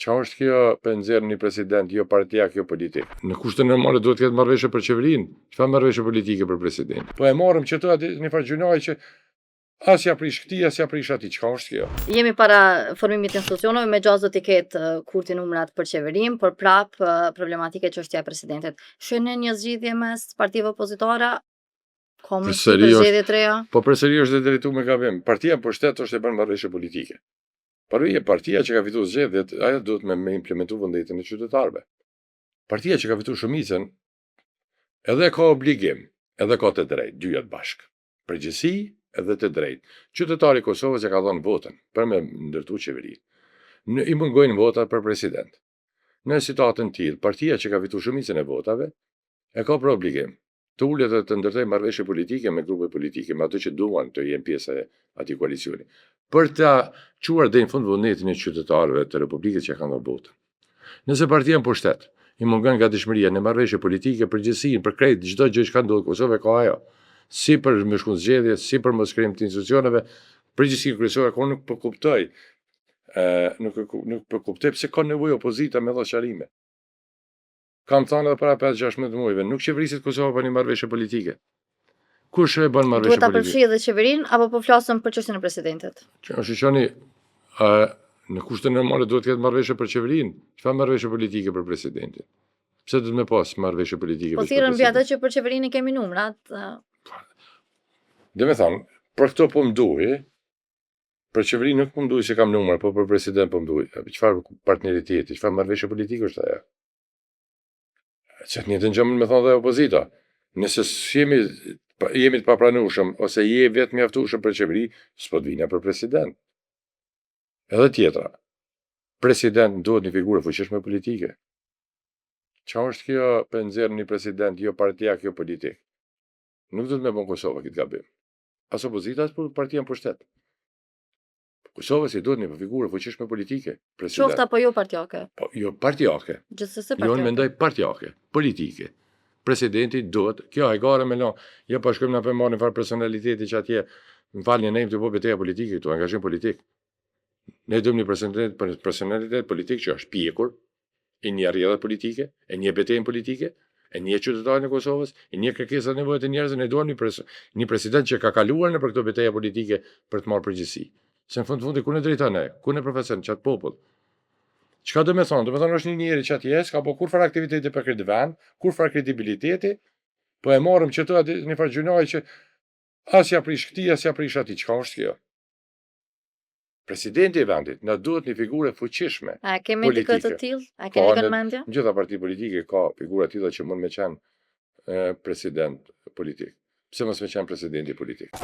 Qa është kjo për nxjerrë një president, jo partia, kjo politik? Në kushte normale duhet të ketë marrëveshje për qeverinë. Çfarë marrëveshje politike për president? Po e marrëm që aty një farë gjunoj që as ja prish këtij, as ja prish atij. Çka është kjo? Jemi para formimit të institucioneve, me gjatë do t'i ketë kurti numrat për qeverinë, por prap problematike çështja e presidentit. Shënë një zgjidhje mes partive opozitare? Komisi për zgjedhje të reja? Po përsëri është drejtuar me gabim. Partia pushtet është e bën marrëveshje politike. Partia që ka fituar zgjedhjet, ajo duhet me implementu vendetin e qytetarëve. Partia që ka fituar shumicën, edhe ka obligim, edhe ka të drejtë, dyja të bashkë. Përgjegjësi edhe të drejtë. Qytetari i Kosovës ja ka dhënë votën për me ndërtu qeverinë. I mungojnë votat për president. Në situatën tillë, partia që ka fituar shumicën e votave e ka për obligim të ulet dhe të ndërtojë marrëveshje politike me grupe politike, me ato që duan të jenë pjesë e atij koalicioni, për ta çuar deri në fund vullnetin e qytetarëve të Republikës që kanë dhënë votën. Nëse partia në pushtet i mungon gatishmëria në marrëveshje politike, përgjegjësinë për krejt çdo gjë që ka ndodhur në Kosovë ka ajo. Si për me shkon zgjedhje, si për mos krim të institucioneve, përgjegjësinë kryesore ku nuk po kuptoj. Nuk po kuptoj pse ka nevojë opozita me lloçarime. Kam thënë edhe para 5-16 muajve, nuk qeverisit Kosova për një marrëveshje politike. Kush e bën marrëveshje politike? Duhet ta përfshijë edhe qeverinë apo po flasëm për çështjen e presidentit? Shishoni, në kushte normale duhet të ketë marrëveshje për qeverinë. Çfarë marrëveshje politike për presidentin? Pse duhet me pas marrëveshje politike për presidentin? Po thirrën mbi atë që për qeverinë kemi numrat. Dhe me thonë, për këto po mduhi, për qeverinë nuk po mduhi se kam numra, po për president po mduhi. Çfarë partneriteti, çfarë marrëveshje politike është ajo? Që të njëjtën gjë me thonë dhe opozita. Nëse jemi të papranueshëm ose je vetë mjaftueshëm për qeveri, s'po të vina për president. Edhe tjetra. President duhet një figurë fuqishme politike. Qa është kjo për nxjerrë një president, jo partia, kjo politik? Nuk do të me bon Kosova këtë gabim. As opozita, as partia në pushtet. Kosova si duhet një figurë fuqishme politike. Qofta po jo partijake? Po jo partijake. Gjithsesi partijake. Jo në mendoj partijake, politike. Presidenti duhet, kjo e gare me lo, jo pa shkojmë na për marrë një farë personaliteti që atje, më falë një nejmë të po betejë politike, këtu angazhim politik. Ne dëmë një personalitet politik që është pjekur, e një rrjedhët politike, e një betejën politike, e një qytetarin e Kosovës, e një kërkesat nevojët e njerëzve, ne duam një president që ka kaluar në për këto betejë politike për të marrë përgjegjësi. Se në fundi ku ne drejton ne, ku ne profesion çat popull. Çka do me thonë? Do me thonë është një njeri që atje s'ka po kur farë aktiviteti për këtë vend, kur farë kredibiliteti, po e marrëm që të një farë gjunoj që as ja prish këtij, as ja prish atij. Çka është kjo? Presidenti i vendit na duhet një figurë fuqishme. A kemi dikë të tillë? A keni këtë mendje? Gjitha parti politike ka figura të tilla që mund me qenë president politik. Pse mos me qenë presidenti politik?